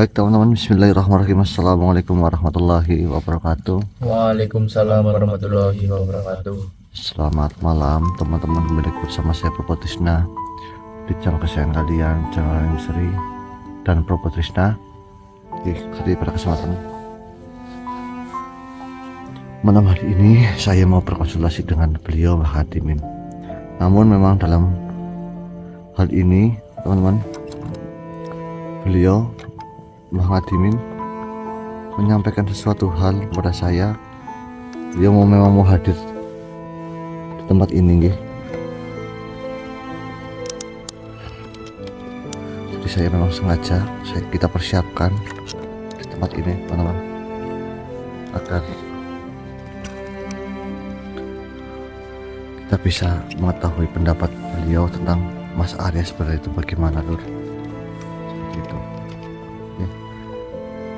Baik teman-teman, bismillahirrahmanirrahim. Assalamualaikum warahmatullahi wabarakatuh. Waalaikumsalam warahmatullahi wabarakatuh. Selamat malam teman-teman, kembali bersama saya Probo Trisna di channel kesayangan kalian, channel Misteri dan Probo Trisna. Jadi pada kesempatan malam hari ini saya mau berkonsultasi dengan beliau Mbah Hadimin. Namun memang dalam hal ini teman-teman, beliau Mbah Hadimin menyampaikan sesuatu hal kepada saya. Dia memang mau hadir di tempat ini nggih. Jadi saya memang sengaja kita persiapkan di tempat ini teman-teman, agar kita bisa mengetahui pendapat beliau tentang Mas Arya sebenarnya itu bagaimana, Lur. Seperti itu.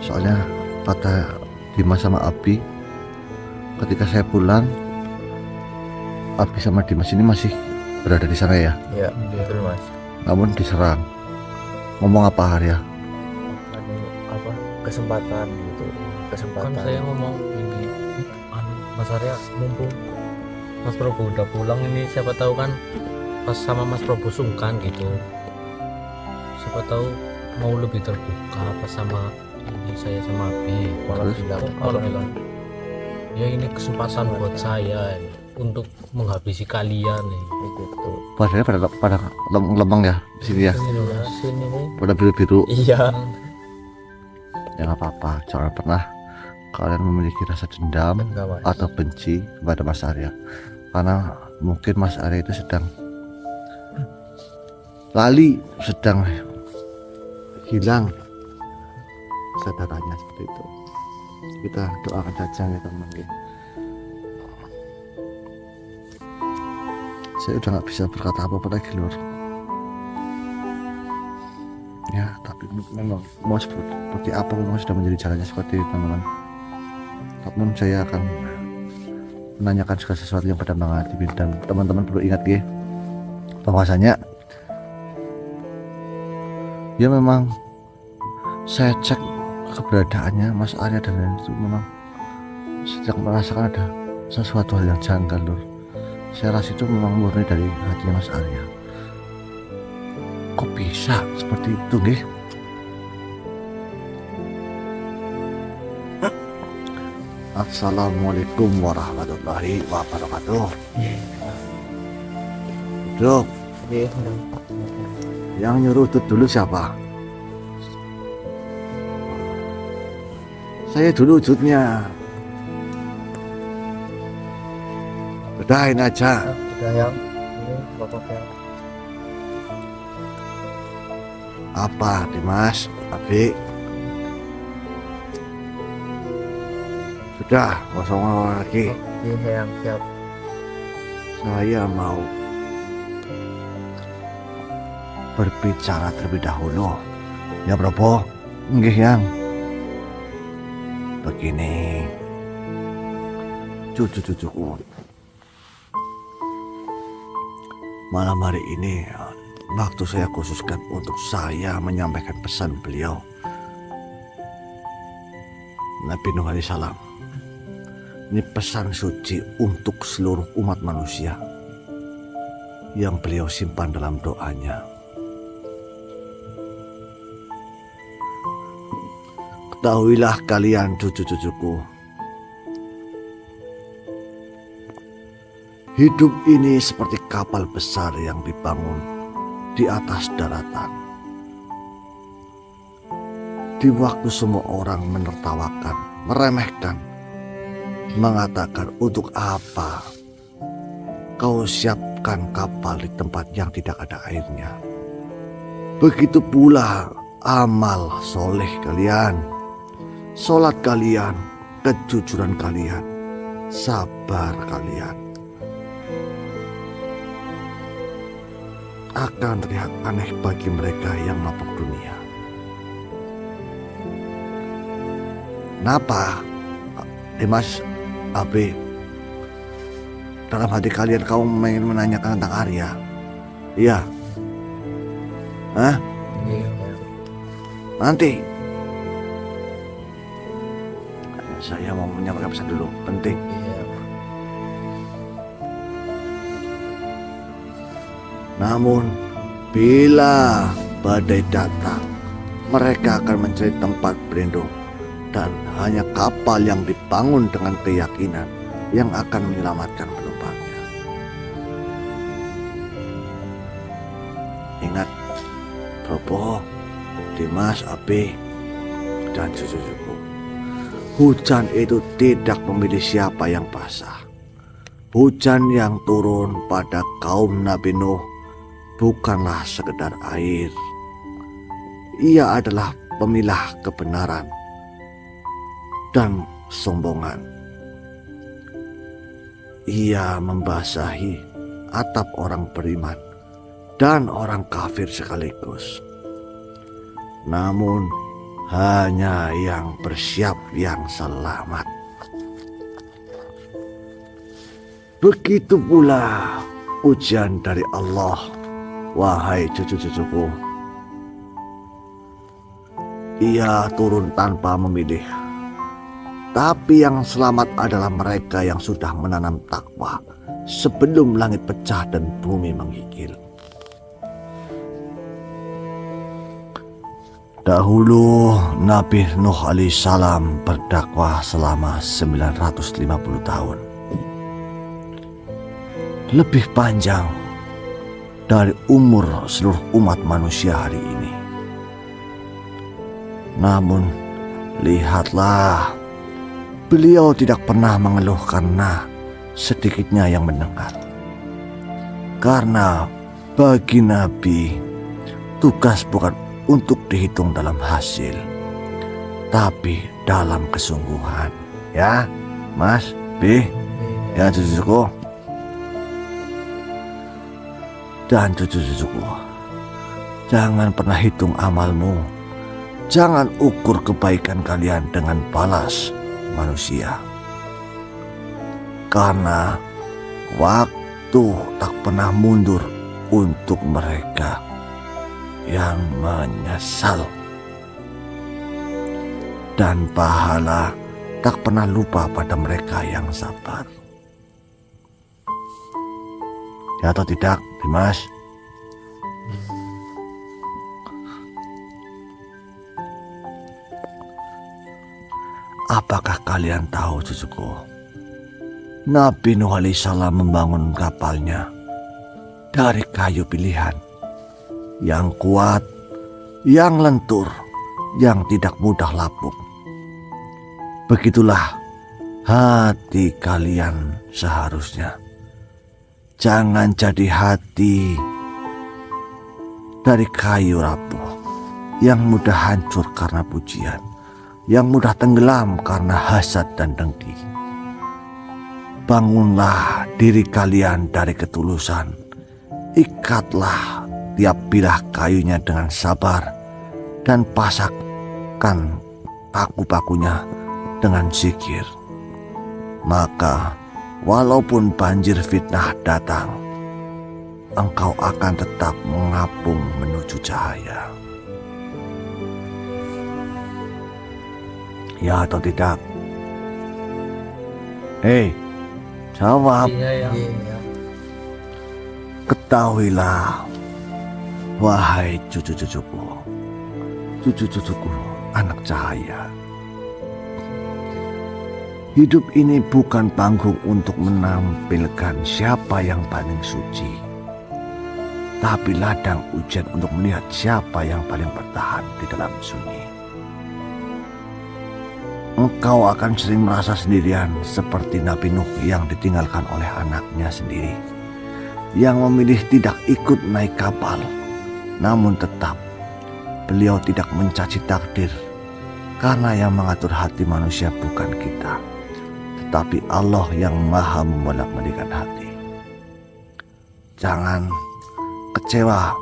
Soalnya kata Dimas sama Abi, ketika saya pulang, Abi sama Dimas ini masih berada di sana ya. Ya, betul Mas. Namun diserang. Ngomong apa Arya? Apa kesempatan gitu? Kesempatan. Kan saya ngomong ini, Mas Arya, mumpung Mas Probo udah pulang ini, siapa tahu kan pas sama Mas Probo sungkan gitu. Siapa tahu mau lebih terbuka pas sama ini saya sama Abi. Malah bilang, ya ini kesempatan buat saya ini, untuk menghabisi kalian nih. Gitu. Padahal pada lemang ya di sini ya. Sini nih. Pada biru-biru. Iya. Ya nggak apa-apa, jangan pernah kalian memiliki rasa dendam Enggak, Mas. atau benci kepada Mas Arya, karena mungkin Mas Arya itu sedang lali, sedang hilang kesadarannya, seperti itu. Kita doakan saja ya teman. Saya udah nggak bisa berkata apa-apa lagi, Lur. Ya, tapi memang mau seperti apa memang sudah menjadi jalannya seperti itu, teman-teman. Namun saya akan menanyakan segala sesuatu yang pada Bang Hadimin, dan teman-teman perlu ingat ya, bahwasanya ya memang saya cek keberadaannya Mas Arya dan lain itu memang sedang merasakan ada sesuatu hal yang janggal, Lur. Saya rasa itu memang murni dari hatinya Mas Arya. Kok bisa seperti itu nggih? Assalamualaikum warahmatullahi wabarakatuh. Dok, yang nyuruh Dut dulu siapa? Saya dulu wujudnya. Udahin aja. Sudah yang ini Bapak yang Apa Dimas, Abi? Sudah, nggak usah ngomong lagi. yang siap. Saya mau berbicara terlebih dahulu. Ya Probo, nggih yang. Begini, cucu-cucuku, malam hari ini waktu saya khususkan untuk saya menyampaikan pesan beliau Nabi Nuh alaihissalam. Ini pesan suci untuk seluruh umat manusia yang beliau simpan dalam doanya. Ketahuilah kalian cucu-cucuku, hidup ini seperti kapal besar yang dibangun di atas daratan. Di waktu semua orang menertawakan, meremehkan, mengatakan untuk apa kau siapkan kapal di tempat yang tidak ada airnya. Begitu pula amal soleh kalian, sholat kalian, kejujuran kalian, sabar kalian akan terlihat aneh bagi mereka yang mabuk dunia. Kenapa Dimas, Abi, dalam hati kalian kamu ingin menanyakan tentang Arya? Iya. Hah? Iya. Nanti Saya mau menyampaikan pesan dulu, penting. Iya. Namun, bila badai datang, mereka akan mencari tempat berlindung, dan hanya kapal yang dibangun dengan keyakinan yang akan menyelamatkan penumpangnya. Ingat, Probo, Dimas, Abi, dan cucu-cucuku, hujan itu tidak memilih siapa yang basah. Hujan yang turun pada kaum Nabi Nuh bukanlah sekedar air. Ia adalah pemilah kebenaran dan sombongan. Ia membasahi atap orang beriman dan orang kafir sekaligus. Namun hanya yang bersiap yang selamat. Begitu pula ujian dari Allah, wahai cucu-cucuku. Ia turun tanpa memilih. Tapi yang selamat adalah mereka yang sudah menanam takwa sebelum langit pecah dan bumi menggigil. Dahulu Nabi Nuh alaihissalam berdakwah selama 950 tahun. Lebih panjang dari umur seluruh umat manusia hari ini. Namun lihatlah, beliau tidak pernah mengeluh karena sedikitnya yang mendengar. Karena bagi Nabi, tugas bukan untuk dihitung dalam hasil, tapi dalam kesungguhan. Ya, Mas, B, ya cucu-cucuku. Dan cucu-cucuku, jangan pernah hitung amalmu. Jangan ukur kebaikan kalian dengan balas manusia. Karena waktu tak pernah mundur untuk mereka yang menyesal, dan pahala tak pernah lupa pada mereka yang sabar. Ya atau tidak, Dimas? Apakah kalian tahu, cucuku? Nabi Nuh alaihissalam membangun kapalnya dari kayu pilihan, yang kuat, yang lentur, yang tidak mudah lapuk. Begitulah hati kalian seharusnya. Jangan jadi hati dari kayu rapuh, yang mudah hancur karena pujian, yang mudah tenggelam karena hasad dan dengki. Bangunlah diri kalian dari ketulusan. Ikatlah tiap bilah kayunya dengan sabar, dan pasangkan paku-pakunya dengan zikir. Maka walaupun banjir fitnah datang, engkau akan tetap mengapung menuju cahaya. Ya atau tidak? Hei, jawab. Iya, yang Iya. Ketahuilah, wahai cucu-cucuku, anak cahaya. Hidup ini bukan panggung untuk menampilkan siapa yang paling suci, tapi ladang ujian untuk melihat siapa yang paling bertahan di dalam sunyi. Engkau akan sering merasa sendirian seperti Nabi Nuh yang ditinggalkan oleh anaknya sendiri, yang memilih tidak ikut naik kapal. Namun tetap beliau tidak mencaci takdir, karena yang mengatur hati manusia bukan kita, tetapi Allah yang maha membolak-balikan hati. Jangan kecewa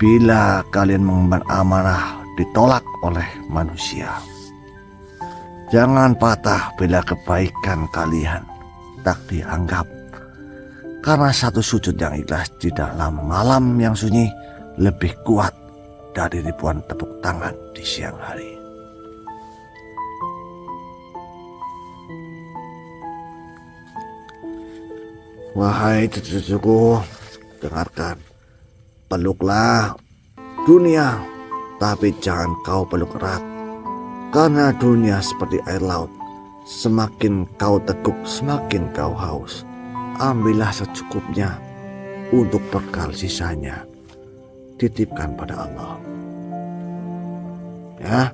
bila kalian mengemban amanah ditolak oleh manusia. Jangan patah bila kebaikan kalian tak dianggap, karena satu sujud yang ikhlas di dalam malam yang sunyi lebih kuat dari ribuan tepuk tangan di siang hari. Wahai cucu-cucuku, dengarkan. Peluklah dunia, tapi jangan kau peluk erat. Karena dunia seperti air laut, semakin kau teguk, semakin kau haus. Ambillah secukupnya, untuk bekal sisanya titipkan pada Allah. Ya.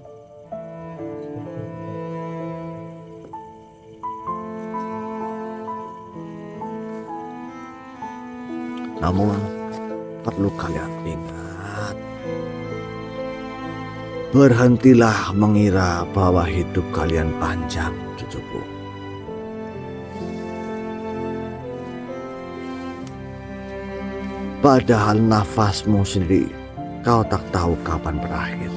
Namun perlu kalian ingat, berhentilah mengira bahwa hidup kalian panjang, cucuku. Padahal nafasmu sendiri kau tak tahu kapan berakhir.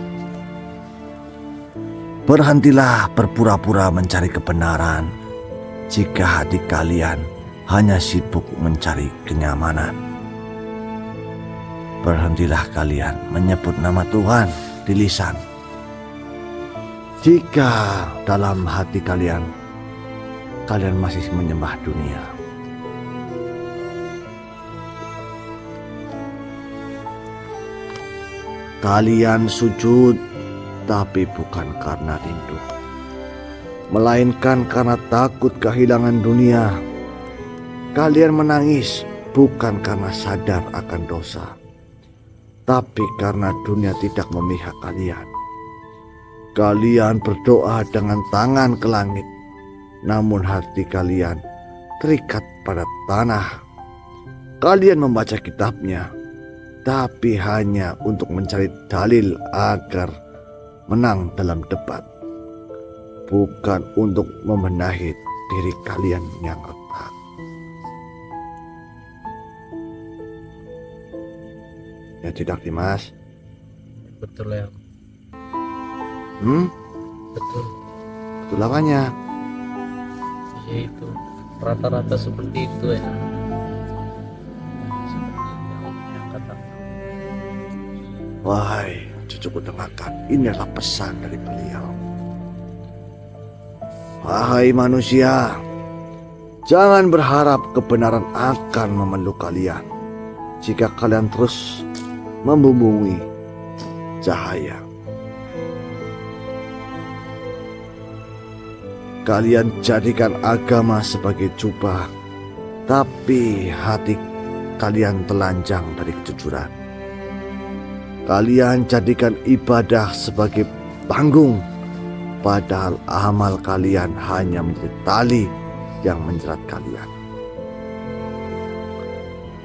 Berhentilah berpura-pura mencari kebenaran jika hati kalian hanya sibuk mencari kenyamanan. Berhentilah kalian menyebut nama Tuhan di lisan jika dalam hati kalian masih menyembah dunia. Kalian sujud tapi bukan karena rindu, melainkan karena takut kehilangan dunia. Kalian menangis bukan karena sadar akan dosa, tapi karena dunia tidak memihak kalian. Kalian berdoa dengan tangan ke langit, namun hati kalian terikat pada tanah. Kalian membaca kitabnya, tapi hanya untuk mencari dalil agar menang dalam debat, bukan untuk membenahi diri kalian yang retak. Ya tidak, Dimas? Betul ya. Betul. Betul apanya? Ya itu rata-rata seperti itu ya. Seperti yang kata. Wahai cucuku, dengarkan, ini adalah pesan dari beliau. Wahai manusia, jangan berharap kebenaran akan memeluk kalian jika kalian terus membumbui cahaya. Kalian jadikan agama sebagai jubah, tapi hati kalian telanjang dari kejujuran. Kalian jadikan ibadah sebagai panggung, padahal amal kalian hanya menjadi tali yang menjerat kalian.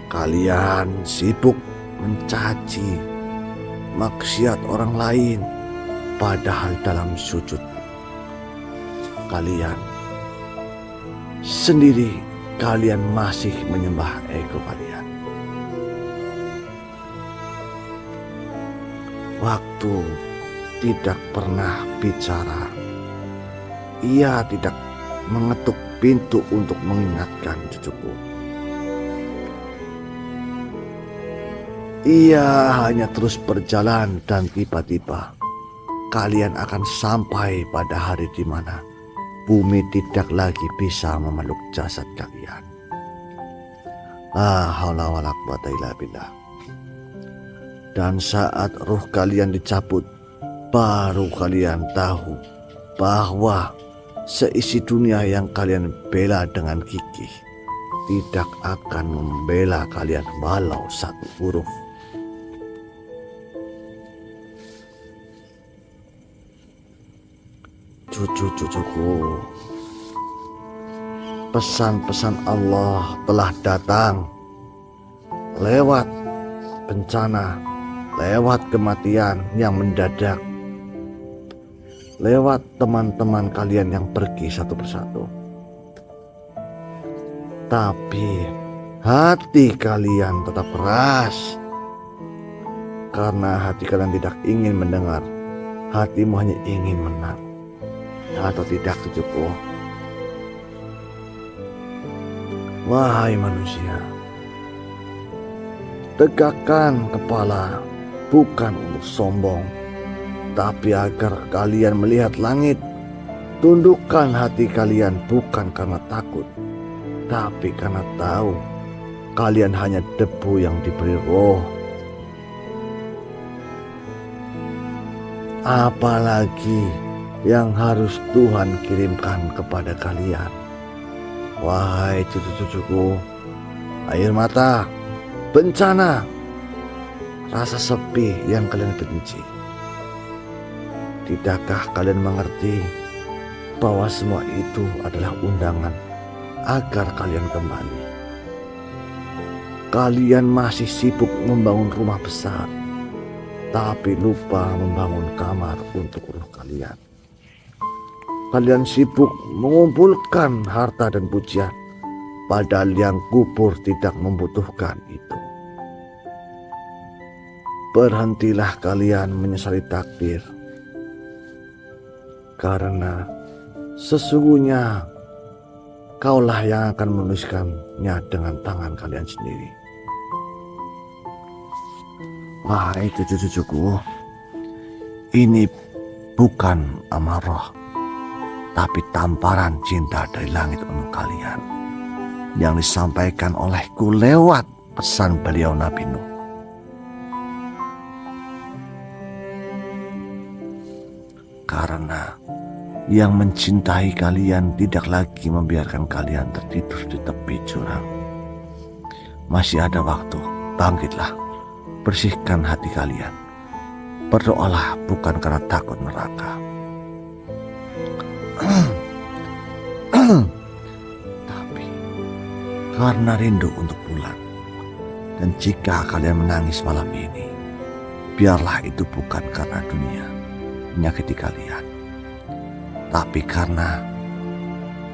Kalian sibuk mencaci maksiat orang lain, padahal dalam sujud kalian sendiri masih menyembah ego kalian. Waktu tidak pernah bicara. Ia tidak mengetuk pintu untuk mengingatkan cucuku. Ia hanya terus berjalan dan tiba-tiba kalian akan sampai pada hari di mana bumi tidak lagi bisa memeluk jasad kalian. La haula wala quwata illa billah. Dan saat ruh kalian dicabut, baru kalian tahu bahwa seisi dunia yang kalian bela dengan gigih tidak akan membela kalian walau satu huruf. Cucu-cucuku, pesan-pesan Allah telah datang lewat bencana, lewat kematian yang mendadak, lewat teman-teman kalian yang pergi satu persatu. Tapi hati kalian tetap keras, karena hati kalian tidak ingin mendengar. Hatimu hanya ingin menang. Atau tidak, cucuku? Wahai manusia, tegakkan kepala bukan untuk sombong, tapi agar kalian melihat langit. Tundukkan hati kalian bukan karena takut, tapi karena tahu kalian hanya debu yang diberi roh. Apalagi yang harus Tuhan kirimkan kepada kalian. Wahai cucu-cucuku, air mata, bencana, rasa sepi yang kalian benci. Tidakkah kalian mengerti bahwa semua itu adalah undangan agar kalian kembali? Kalian masih sibuk membangun rumah besar, tapi lupa membangun kamar untuk ruh kalian. Kalian sibuk mengumpulkan harta dan pujian, padahal yang kubur tidak membutuhkan itu. Berhentilah kalian menyesali takdir, karena sesungguhnya kaulah yang akan menuliskannya dengan tangan kalian sendiri. Wahai cucu-cucuku, ini bukan amarah, tapi tamparan cinta dari langit untuk kalian yang disampaikan olehku lewat pesan beliau Nabi Nuh. Karena yang mencintai kalian tidak lagi membiarkan kalian tertidur di tepi jurang. Masih ada waktu, bangkitlah, bersihkan hati kalian. Berdoalah bukan karena takut neraka, tapi karena rindu untuk pulang. Dan jika kalian menangis malam ini, biarlah itu bukan karena dunia menyakiti kalian, tapi karena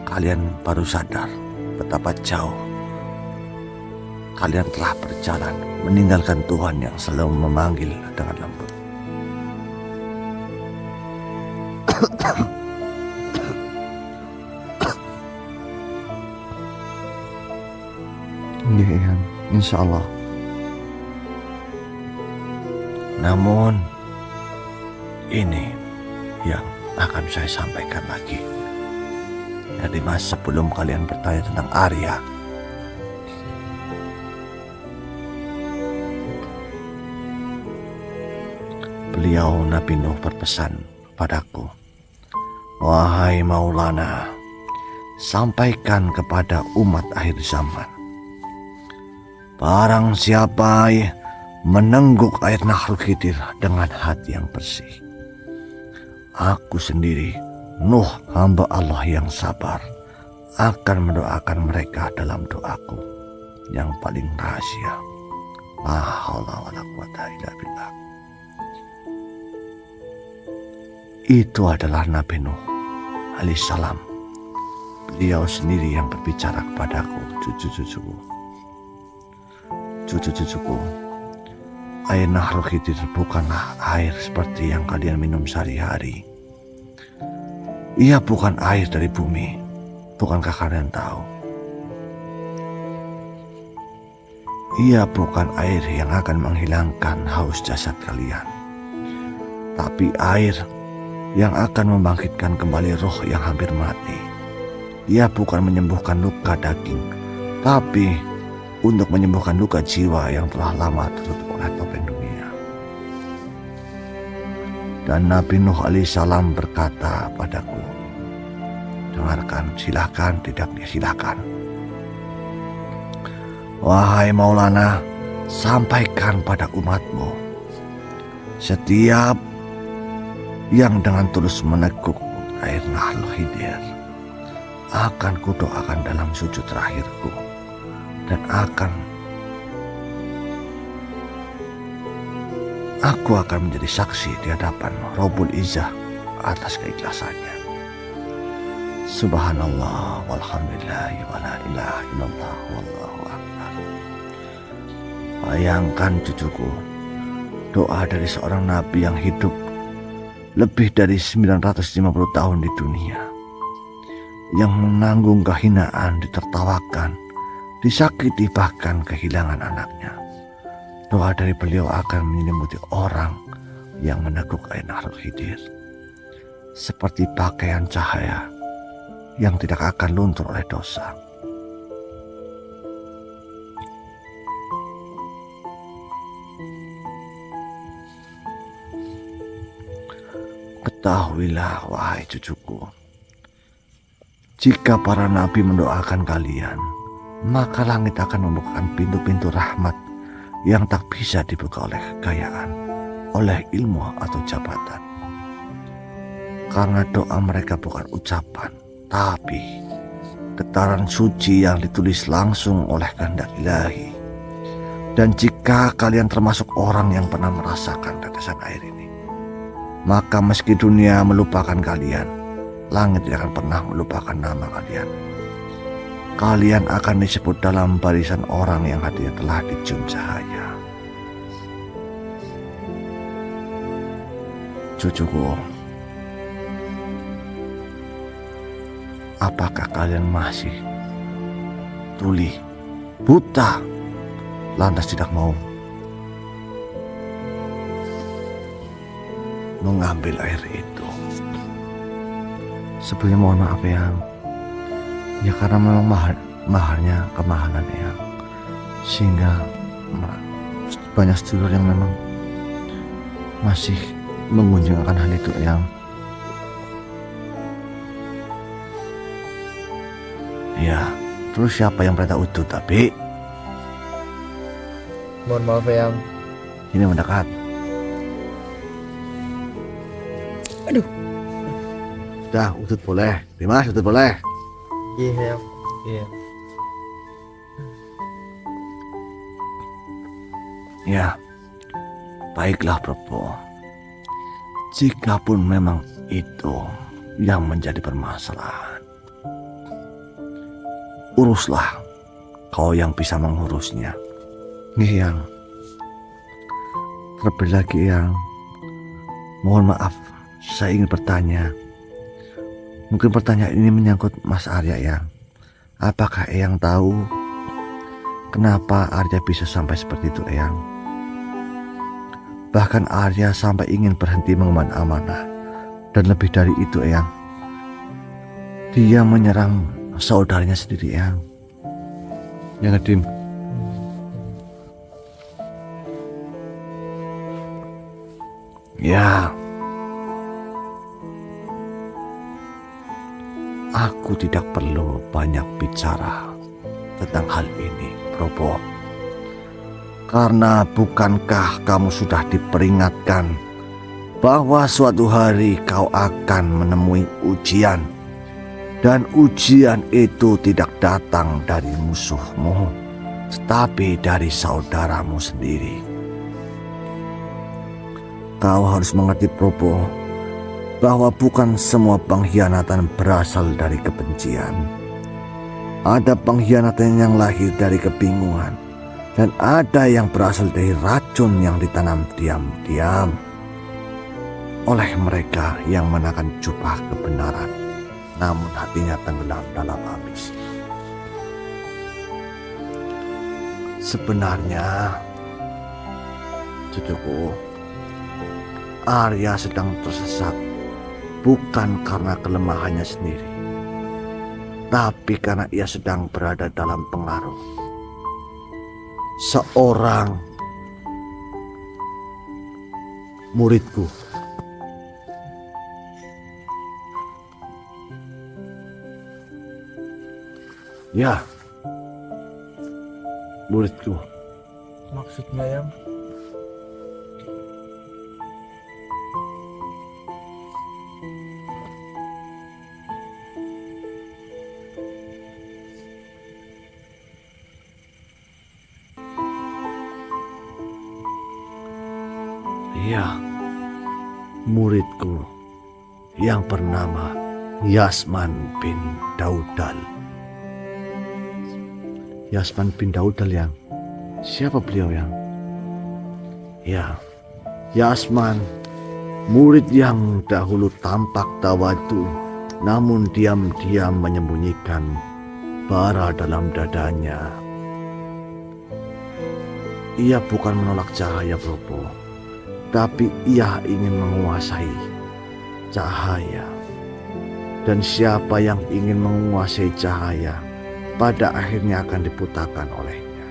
kalian baru sadar betapa jauh kalian telah berjalan meninggalkan Tuhan yang selalu memanggil dengan lembut. Iya, insya Allah. Namun ini yang akan saya sampaikan lagi. Jadi mas, sebelum kalian bertanya tentang Arya, beliau Nabi Nuh berpesan padaku, wahai Maulana, sampaikan kepada umat akhir zaman, barang siapa menengguk air Nahrul Khidir dengan hati yang bersih, aku sendiri, Nuh hamba Allah yang sabar, akan mendoakan mereka dalam doaku yang paling rahasia. La haula wala quwata illa billah. Itu adalah Nabi Nuh alaihissalam. Beliau sendiri yang berbicara kepadaku, cucu-cucuku. Cucu-cucuku, air Nahrul Khidir bukanlah air seperti yang kalian minum sehari-hari. Ia bukan air dari bumi. Bukankah kalian tahu? Ia bukan air yang akan menghilangkan haus jasad kalian, tapi air yang akan membangkitkan kembali roh yang hampir mati. Ia bukan menyembuhkan luka daging, tapi untuk menyembuhkan luka jiwa yang telah lama tertutup oleh topeng dunia. Dan Nabi Nuh alaihissalam berkata padaku, dengarkan, silahkan, tidak silahkan. Wahai Maulana, sampaikan pada umatmu, setiap yang dengan tulus meneguk air Nahrul Khidir akan kudoakan dalam sujud terakhirku, dan aku akan menjadi saksi di hadapan Rabbul Izzah atas keikhlasannya. Subhanallah walhamdulillah wala ilaha illallah wallahu akbar. Bayangkan cucuku, doa dari seorang nabi yang hidup lebih dari 950 tahun di dunia, yang menanggung kehinaan, ditertawakan, disakiti, bahkan kehilangan anaknya. Doa dari beliau akan menyelimuti orang yang meneguk air Nahrul Khidir seperti pakaian cahaya yang tidak akan luntur oleh dosa. Ketahuilah wahai cucuku, jika para nabi mendoakan kalian, maka langit akan membukakan pintu-pintu rahmat yang tak bisa dibuka oleh kekayaan, oleh ilmu atau jabatan. Karena doa mereka bukan ucapan, tapi getaran suci yang ditulis langsung oleh kehendak ilahi. Dan jika kalian termasuk orang yang pernah merasakan tetesan air ini, maka meski dunia melupakan kalian, langit tidak akan pernah melupakan nama kalian. Kalian akan disebut dalam barisan orang yang hatinya telah dicium cahaya. Cucuku, apakah kalian masih tuli, buta, lantas tidak mau mengambil air itu? Sebelumnya mohon maaf Eyang, ya karena memang mahalnya kemahalan Eyang, sehingga banyak sedulur yang memang masih mengunjung akan hal itu Eyang. Ya, terus siapa yang perintah utuh tapi Mohon maaf Eyang. ini mendekat? Aduh. Dah, utut boleh. Dimas, utut boleh. Iya Eyang. Iya. Ya, baiklah Prabu. Jikapun memang itu yang menjadi permasalahan, uruslah kau yang bisa mengurusnya. Nih yang terlebih lagi yang mohon maaf, saya ingin bertanya. Mungkin pertanyaan ini menyangkut Mas Arya Eyang. Apakah Eyang tahu kenapa Arya bisa sampai seperti itu Eyang? Bahkan Arya sampai ingin berhenti mengemban amanah. Dan lebih dari itu Eyang, dia menyerang saudaranya sendiri Eyang. Ya Nadim. Ya, aku tidak perlu banyak bicara tentang hal ini, Probo. Karena bukankah kamu sudah diperingatkan bahwa suatu hari kau akan menemui ujian, dan ujian itu tidak datang dari musuhmu, tetapi dari saudaramu sendiri. Kau harus mengerti Probo, bahwa bukan semua pengkhianatan berasal dari kebencian. Ada pengkhianatan yang lahir dari kebingungan, dan ada yang berasal dari racun yang ditanam diam-diam oleh mereka yang menakan jubah kebenaran, namun hatinya tenggelam dalam ambisi. Sebenarnya, cucuku, Arya sedang tersesat bukan karena kelemahannya sendiri, tapi karena ia sedang berada dalam pengaruh seorang muridku. Ya, muridku. Maksudnya Eyang? Iya, muridku yang bernama Yasman bin Daudal. Yasman bin Daudal yang siapa beliau yang? Ya, Yasman, murid yang dahulu tampak tawadu, namun diam-diam menyembunyikan bara dalam dadanya. Ia bukan menolak cahaya, Probo, tapi ia ingin menguasai cahaya. Dan siapa yang ingin menguasai cahaya, pada akhirnya akan diputakan olehnya.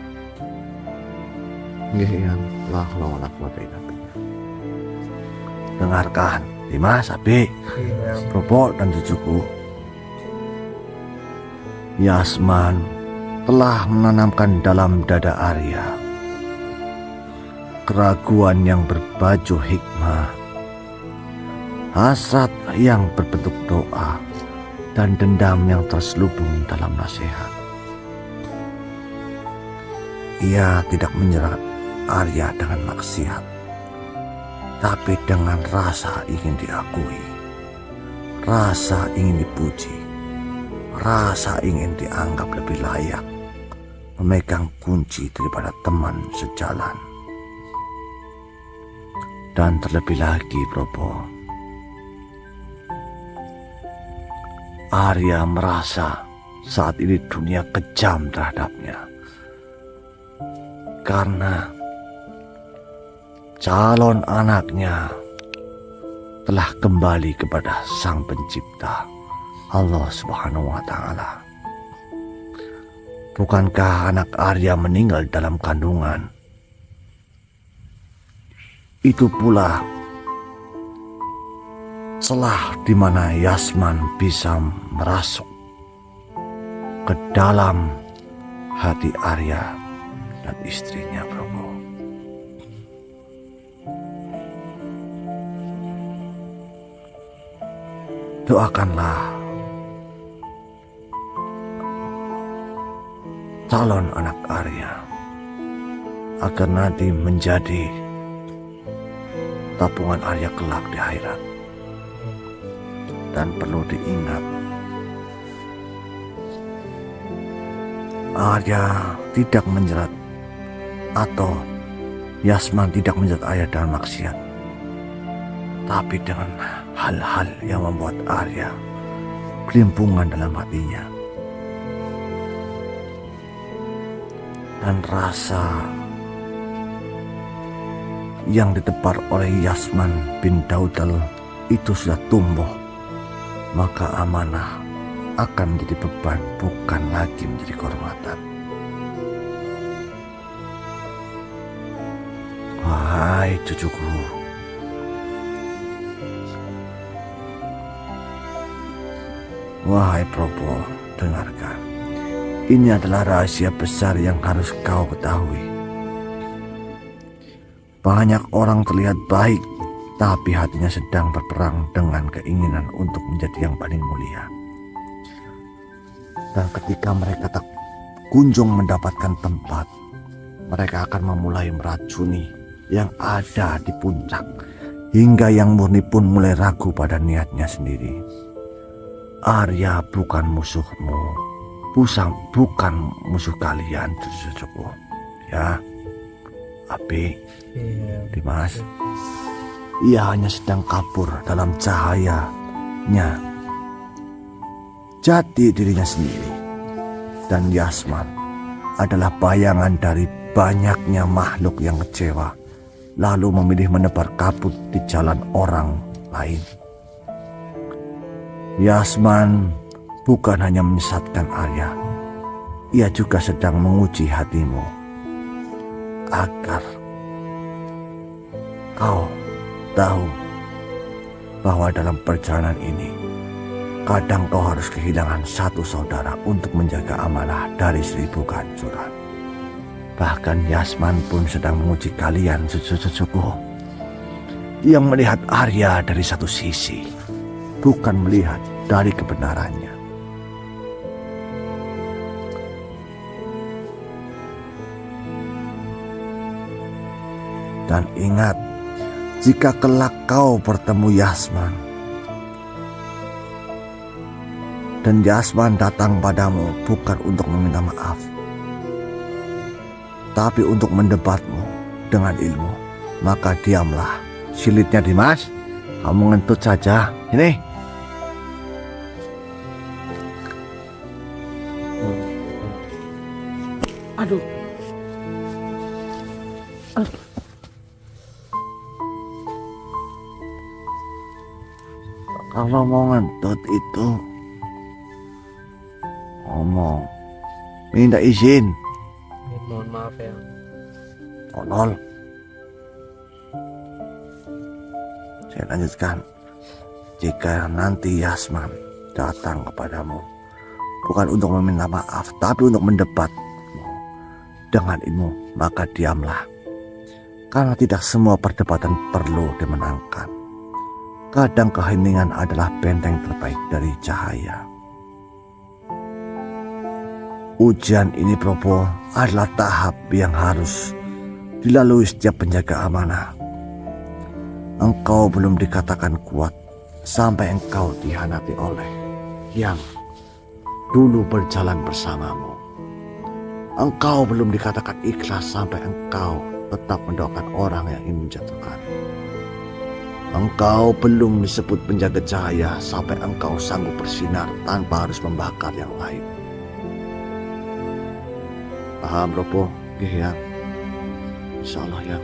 Nggih, yang la haula wala quwata illa billah. Dengarkan, Dimas, Abi, Iya, Yang. Bobo dan cucuku. Yasman telah menanamkan dalam dada Arya keraguan yang berbaju hikmah, hasrat yang berbentuk doa, dan dendam yang terselubung dalam nasihat. Ia tidak menyerang Arya dengan maksiat, tapi dengan rasa ingin diakui, rasa ingin dipuji, rasa ingin dianggap lebih layak memegang kunci daripada teman sejalan. Dan terlebih lagi, Brobo, Arya merasa saat ini dunia kejam terhadapnya karena calon anaknya telah kembali kepada Sang Pencipta, Allah Subhanahu wa Ta'ala. Bukankah anak Arya meninggal dalam kandungan? Itu pula celah di mana Yasman bisa merasuk ke dalam hati Arya dan istrinya, Brobo. Doakanlah calon anak Arya agar nanti menjadi tabungan Arya kelak di akhirat. Dan perlu diingat, Arya tidak menjerat atau Yasman tidak menjerat Arya dengan maksiat, tapi dengan hal-hal yang membuat Arya kelimpungan dalam hatinya. Dan rasa yang ditebar oleh Yasman bin Daudal itu sudah tumbuh, maka amanah akan menjadi beban, bukan lagi menjadi kehormatan. Wahai cucuku, wahai Probo, dengarkan. Ini adalah rahasia besar yang harus kau ketahui. Banyak orang terlihat baik, tapi hatinya sedang berperang dengan keinginan untuk menjadi yang paling mulia. Dan ketika mereka tak kunjung mendapatkan tempat, mereka akan memulai meracuni yang ada di puncak, hingga yang murni pun mulai ragu pada niatnya sendiri. Arya bukan musuhmu, bukan musuh kalian, cucuku. Ya, Abi, Iya. Dimas, ia hanya sedang kabur dalam cahayanya jati dirinya sendiri. Dan Yasman adalah bayangan dari banyaknya makhluk yang kecewa, lalu memilih menebar kabut di jalan orang lain. Yasman bukan hanya menyesatkan Arya, ia juga sedang menguji hatimu agar kau tahu bahwa dalam perjalanan ini kadang kau harus kehilangan satu saudara untuk menjaga amanah dari 1000 kehancuran. Bahkan Yasman pun sedang menguji kalian, cucu-cucuku, yang melihat Arya dari satu sisi, bukan melihat dari kebenarannya. Dan ingat, jika kelak kau bertemu Yasman dan Yasman datang padamu bukan untuk meminta maaf, tapi untuk mendebatmu dengan ilmu, maka diamlah. Silitnya, Dimas, kamu ngentut saja. Ini. Aduh. Kalau mau ngentut itu ngomong, minta izin. Mohon maaf ya. Tolol. Saya lanjutkan. jika nanti Yasman datang kepadamu, bukan untuk meminta maaf, tapi untuk mendebat dengan ilmu, maka diamlah. Karena tidak semua perdebatan perlu dimenangkan. Kadang keheningan adalah benteng terbaik dari cahaya. Ujian ini, Propo, adalah tahap yang harus dilalui setiap penjaga amanah. Engkau belum dikatakan kuat sampai engkau dihianati oleh yang dulu berjalan bersamamu. Engkau belum dikatakan ikhlas sampai engkau tetap mendoakan orang yang ingin menjatuhkan. Engkau belum disebut penjaga cahaya sampai engkau sanggup bersinar tanpa harus membakar yang lain. Paham, Propo? Ya, insya Allah ya.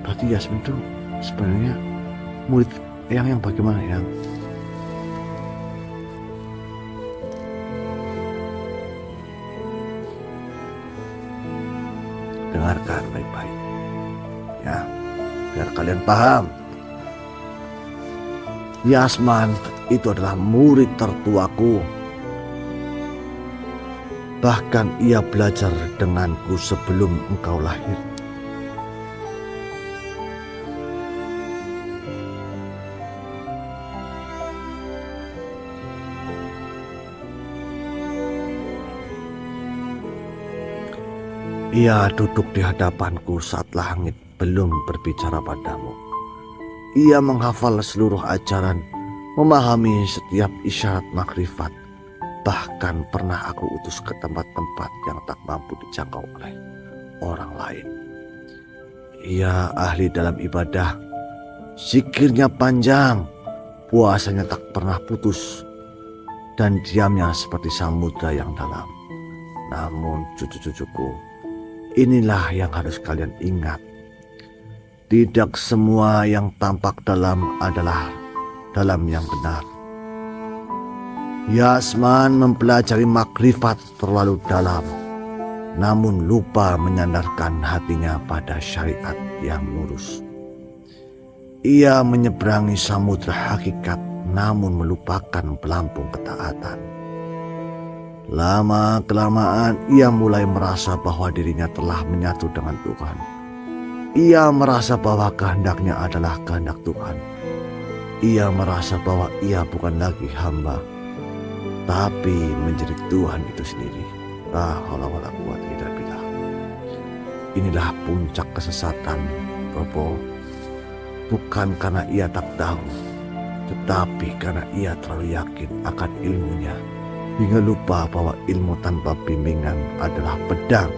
Berarti Yasmin itu sebenarnya murid yang bagaimana ya? Dengarkan baik-baik ya, biar kalian paham. Yasman itu adalah murid tertuaku. Bahkan ia belajar denganku sebelum engkau lahir. Ia duduk di hadapanku saat langit belum berbicara padamu. Ia menghafal seluruh ajaran, memahami setiap isyarat makrifat. Bahkan pernah aku utus ke tempat-tempat yang tak mampu dijangkau oleh orang lain. Ia ahli dalam ibadah, zikirnya panjang, puasanya tak pernah putus, dan diamnya seperti samudra yang dalam. Namun cucu-cucuku, inilah yang harus kalian ingat. Tidak semua yang tampak dalam adalah dalam yang benar. Yasman mempelajari makrifat terlalu dalam, namun lupa menyandarkan hatinya pada syariat yang lurus. Ia menyeberangi samudra hakikat, namun melupakan pelampung ketaatan. Lama-kelamaan ia mulai merasa bahwa dirinya telah menyatu dengan Tuhan. Ia merasa bahwa kehendaknya adalah kehendak Tuhan. Ia merasa bahwa ia bukan lagi hamba, tapi menjadi Tuhan itu sendiri. La haula wala quwwata illa billah. Inilah puncak kesesatan, Propo. Bukan karena ia tak tahu, tetapi karena ia terlalu yakin akan ilmunya, hingga lupa bahwa ilmu tanpa bimbingan adalah pedang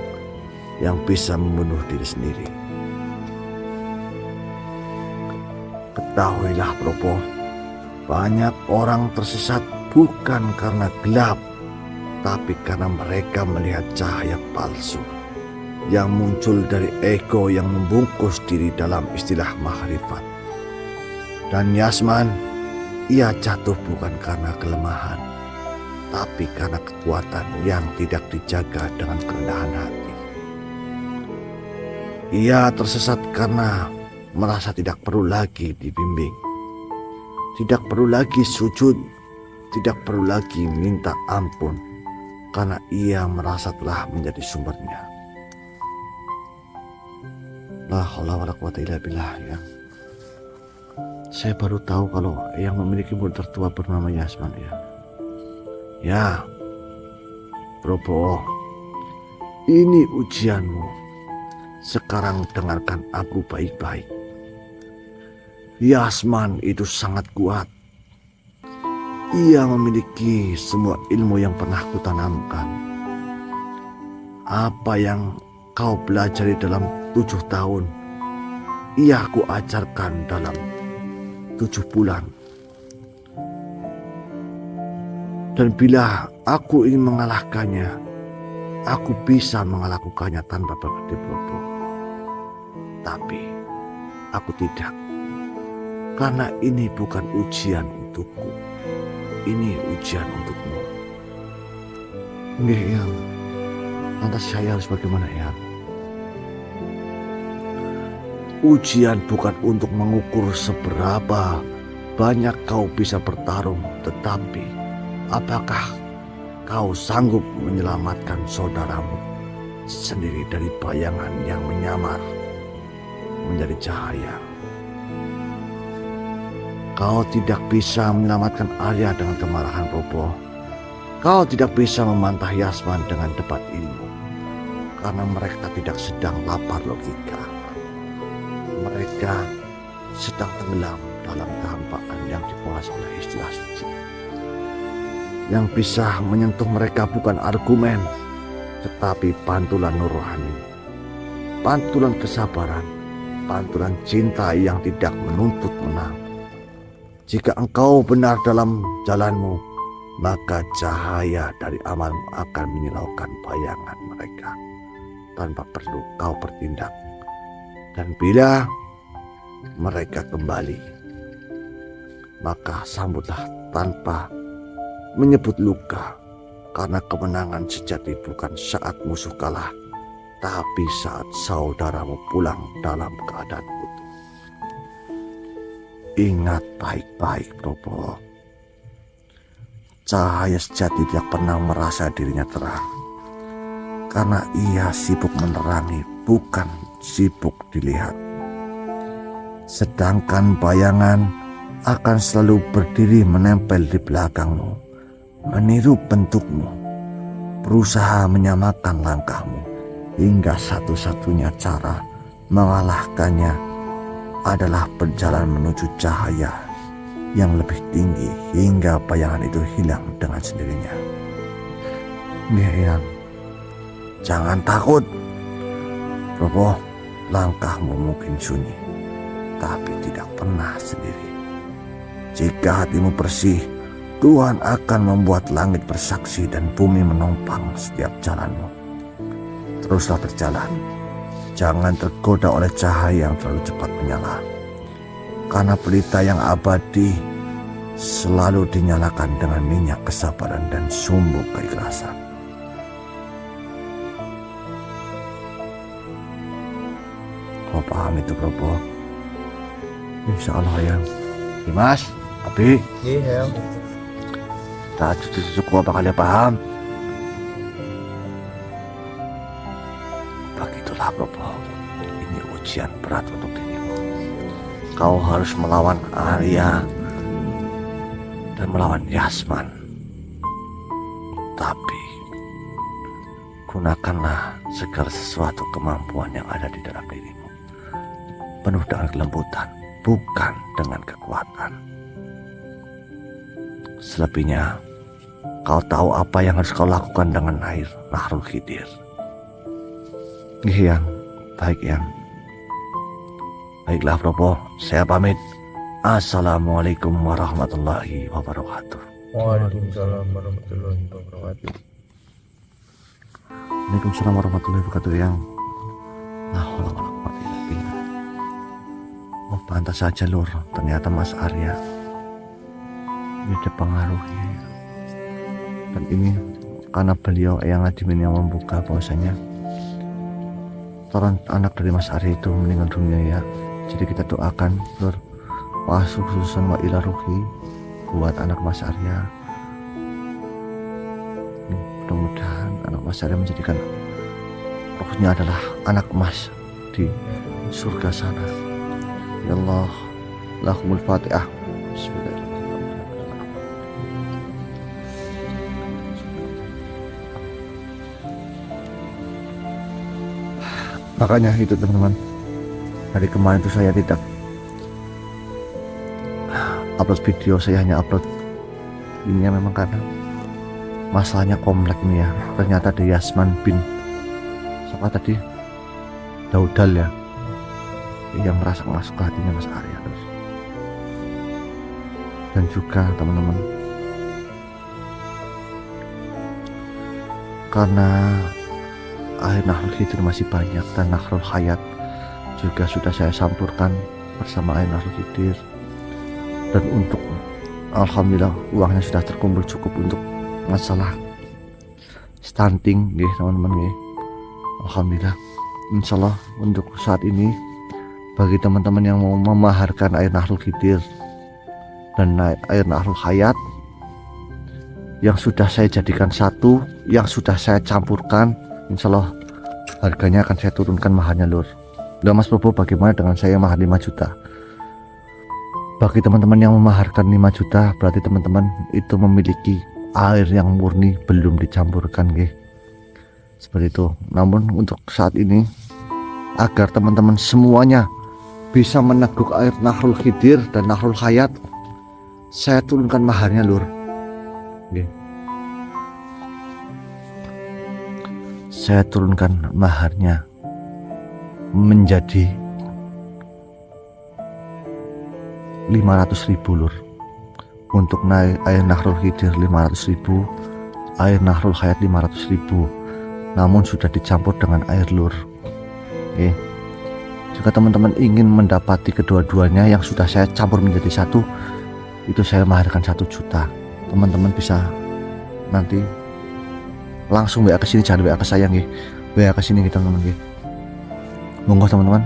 yang bisa membunuh diri sendiri. Ketahuilah, Propo, banyak orang tersesat bukan karena gelap, tapi karena mereka melihat cahaya palsu yang muncul dari ego yang membungkus diri dalam istilah makrifat. Dan Yasman, ia jatuh bukan karena kelemahan, tapi karena kekuatan yang tidak dijaga dengan kerendahan hati. Ia tersesat karena merasa tidak perlu lagi dibimbing, tidak perlu lagi sujud, tidak perlu lagi minta ampun, karena ia merasa telah menjadi sumbernya. La haula wala quwwata illa billah ya. Saya baru tahu kalau yang memiliki murid tertua bernama Yasman ya. Ya, Propo, ini ujianmu. Sekarang dengarkan aku baik-baik. Yasman itu sangat kuat. Ia memiliki semua ilmu yang pernah kutanamkan. Apa yang kau pelajari dalam 7 tahun, ia ku ajarkan dalam 7 bulan. Dan bila aku ingin mengalahkannya, aku bisa melakukannya tanpa berdebrobo. Tapi aku tidak. Karena ini bukan ujian untukku. Ini ujian untukmu. Nggih, Yang. Lantas saya harus bagaimana, ya? Ujian bukan untuk mengukur seberapa banyak kau bisa bertarung, tetapi apakah kau sanggup menyelamatkan saudaramu sendiri dari bayangan yang menyamar menjadi cahaya? Kau tidak bisa menyelamatkan Arya dengan kemarahan Bobo. Kau tidak bisa memantah Yasman dengan debat ilmu, karena mereka tidak sedang lapar logika. Mereka sedang tenggelam dalam kehampaan yang dikuasai oleh istilah suci. Yang bisa menyentuh mereka bukan argumen, tetapi pantulan nur rohani, pantulan kesabaran, pantulan cinta yang tidak menuntut menang. Jika engkau benar dalam jalanmu, maka cahaya dari amalmu akan menyilaukan bayangan mereka tanpa perlu kau bertindak. Dan bila mereka kembali, maka sambutlah tanpa menyebut luka, karena kemenangan sejati bukan saat musuh kalah, tapi saat saudaramu pulang dalam keadaan utuh. Ingat baik-baik, Bobo. Cahaya sejati tidak pernah merasa dirinya terang, karena ia sibuk menerangi, bukan sibuk dilihat. Sedangkan bayangan akan selalu berdiri menempel di belakangmu, meniru bentukmu, berusaha menyamakan langkahmu, hingga satu-satunya cara mengalahkannya adalah berjalan menuju cahaya yang lebih tinggi hingga bayangan itu hilang dengan sendirinya. Eyang, jangan takut. Bobo, langkahmu mungkin sunyi, tapi tidak pernah sendiri. Jika hatimu bersih, Tuhan akan membuat langit bersaksi dan bumi menopang setiap jalanmu. Teruslah berjalan. Jangan tergoda oleh cahaya yang terlalu cepat menyala. Karena pelita yang abadi selalu dinyalakan dengan minyak kesabaran dan sumbu keikhlasan. Kau paham itu, Bobo? Insya Allah, ya. Dimas, Abi, Iya. tak cucu-cucuku apa kalian paham? Begitulah, Bobo. Ini ujian berat untuk dirimu. Kau harus melawan Arya dan melawan Yasman. Tapi gunakanlah segala sesuatu kemampuan yang ada di dalam dirimu, penuh dengan kelembutan, bukan dengan kekuatan. Selebihnya, kau tahu apa yang harus kau lakukan dengan air Nahrul Khidir. Yang baik, yang baiklah, Bobo, saya pamit. Assalamualaikum warahmatullahi wabarakatuh. Waalaikumsalam warahmatullahi wabarakatuh. Waalaikumsalam warahmatullahi wabarakatuh, yang oh, pantas saja, Lur. Ternyata Mas Arya ini dipengaruhi, dan ini karena beliau Eyang Adimin yang membuka bahwasanya seorang anak dari Mas Arya itu meninggal dunia, ya. Jadi kita doakan, Lur, wa khususan wa ila ruhi buat anak Mas Arya. Mudah-mudahan anak Mas Arya menjadikan rohnya adalah anak emas di surga sana. Ya Allah, lahumul fatihah. Bismillahirrahmanirrahim. Makanya itu, teman-teman, dari kemarin itu saya tidak upload video, saya hanya upload ini memang karena masalahnya komplek nih, ya. Ternyata ada Yasman bin siapa tadi, Daudal, ya, yang merasa masuk ke hatinya Mas Arya terus. Dan juga teman-teman, karena air Nahrul Khidir masih banyak dan Nahrul Hayat juga sudah saya sampurkan bersama air Nahrul Khidir, dan untuk alhamdulillah uangnya sudah terkumpul cukup untuk masalah stunting, ya teman-teman, ya. Alhamdulillah. Insyaallah untuk saat ini bagi teman-teman yang mau memaharkan air Nahrul Khidir dan air Nahrul Hayat yang sudah saya jadikan satu, yang sudah saya campurkan. Insya Allah harganya akan saya turunkan mahalnya lur. Lah Mas Probo, bagaimana dengan saya mahar 5 juta? Bagi teman-teman yang memaharkan 5 juta, berarti teman-teman itu memiliki air yang murni, belum dicampurkan nggih. Seperti itu. Namun untuk saat ini, agar teman-teman semuanya bisa meneguk air Nahrul Khidir dan Nahrul Hayat, saya turunkan maharnya lur. Nggih. Saya turunkan maharnya menjadi 500.000 lur. Untuk naik air Nahrul Khidir 500.000, air Nahrul Hayat 500.000, namun sudah dicampur dengan air lur. Oke. Jika teman-teman ingin mendapati kedua-duanya yang sudah saya campur menjadi satu, itu saya maharkan 1 juta. Teman-teman bisa nanti langsung WA ke sini, jangan WA ke saya nggih. WA ke sini kita teman-teman nggih. Monggo teman-teman.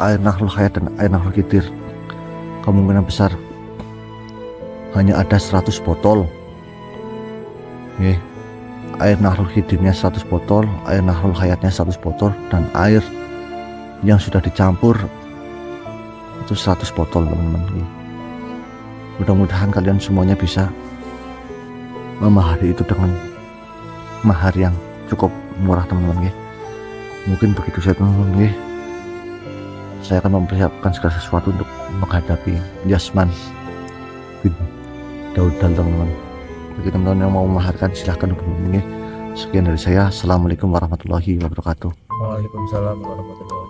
Air Nahrul Hayat dan air Nahrul Khidir kemungkinan besar hanya ada 100 botol. Nggih. Air Nahrul Khidirnya 100 botol, air Nahrul Hayatnya 100 botol, dan air yang sudah dicampur itu 100 botol teman-teman. Mudah-mudahan kalian semuanya bisa memahari itu dengan mahar yang cukup murah teman-teman. Mungkin begitu saya teman-teman. Saya akan mempersiapkan segala sesuatu untuk menghadapi Yasman bin Daudal teman-teman. Bagi teman-teman yang mau memaharkan silahkan hubungi. Sekian dari saya. Assalamualaikum warahmatullahi wabarakatuh. Waalaikumsalam warahmatullahi wabarakatuh.